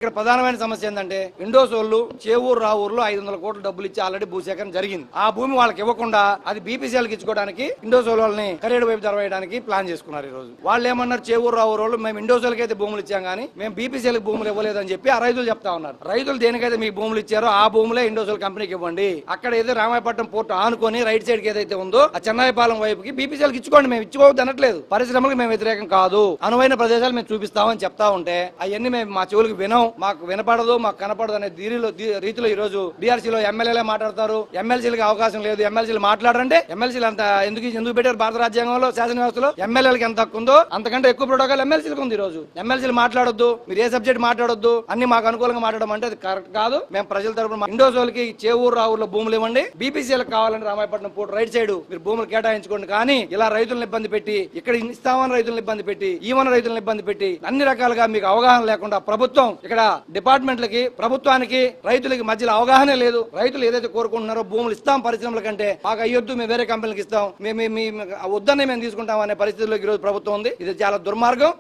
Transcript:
ఇక్కడ ప్రధానమైన సమస్య ఏంటంటే విండోస్ వాళ్ళు చేవూరు రావూరులో 500 కోట్ల డబ్బులు ఇచ్చి ఆల్రెడీ భూసేకరణ జరిగింది. ఆ భూమి వాళ్ళకి ఇవ్వకుండా అది బీపీసీఎల్కి ఇచ్చుకోవడానికి విండోస్ వాళ్ళని కరేడు వైపు జరవేయడానికి ప్లాన్ చేసుకున్నారు. ఈ రోజు వాళ్ళు ఏమన్నారు, చేవూరు రావూరు వాళ్ళు మేము విండోస్ వాళ్ళకి అయితే భూములు ఇచ్చాం కానీ మేము బీపీసీఎల్కి భూములు ఇవ్వలేదని చెప్పి ఆ రైతులు చెప్తా ఉన్నారు. రైతులు దేనికైతే మీకు భూములు ఇచ్చారో ఆ భూములే విండోస్ వాళ్ళ కంపెనీకి ఇవ్వండి. అక్కడ ఏదో రామాయపట్నం పోర్టు ఆనుకొని రైట్ సైడ్ కి ఏదైతే ఉందో ఆ చెన్నాయిపాలెం వైపుకి బీపీసీఎల్కి ఇచ్చుకోండి, మేము ఇచ్చుకోవద్దు అనట్లేదు. పరిశ్రమలకు మేము వ్యతిరేకం కాదు, అనువైన ప్రదేశాలు మేము చూపిస్తామని చెప్తా ఉంటే అవన్నీ మేము మా చెవులకు వినం, మాకు వినపడదు, మాకు కనపడదు అనే రీతిలో ఈ రోజు బీఆర్సీలో ఎమ్మెల్యేలే మాట్లాడతారు. ఎమ్మెల్సీలకు అవకాశం లేదు, ఎమ్మెల్సీలు మాట్లాడారంటే ఎమ్మెల్సీలు అంత ఎందుకు పెట్టారు? భారత రాజ్యాంగంలో శాసన వ్యవస్థలో ఎమ్మెల్యేలకు ఎంత హక్కు ఉందో అంతకంటే ఎక్కువ ప్రోటోకాల్ ఎమ్మెల్సీలకు ఉంది. ఈ రోజు ఎమ్మెల్సీలు మాట్లాడొద్దు, మీరు ఏ సబ్జెక్ట్ మాట్లాడొద్దు, అన్ని మాకు అనుకూలంగా మాట్లాడడం అంటే అది కరెక్ట్ కాదు. మేము ప్రజల తరపున విండోస్ వాళ్ళకి చేవూరు రావూరులో భూములు ఇవ్వండి, బీపీసీఎల్కి కావాలంటే రామాయపట్నం పోర్టు రైట్ సైడ్ మీరు భూములు కేటాయించుకోండి. కానీ ఇలా రైతులను ఇబ్బంది పెట్టి, ఇక్కడ ఇస్తామని రైతులను ఇబ్బంది పెట్టి, ఈవన రైతులను ఇబ్బంది పెట్టి, అన్ని రకాలుగా మీకు అవగాహన లేకుండా ప్రభుత్వం ఇక్కడ డిపార్ట్మెంట్లకి ప్రభుత్వానికి రైతులకి మధ్యలో అవగాహన లేదు. రైతులు ఏదైతే కోరుకుంటున్నారో భూములు ఇస్తాం పరిశ్రమల కంటే మాకు అయ్యొద్దు, మేము వేరే కంపెనీలకు ఇస్తాం, మేము వద్దనే మేము తీసుకుంటాం అనే పరిస్థితుల్లో ఈ రోజు ప్రభుత్వం ఉంది. ఇది చాలా దుర్మార్గం.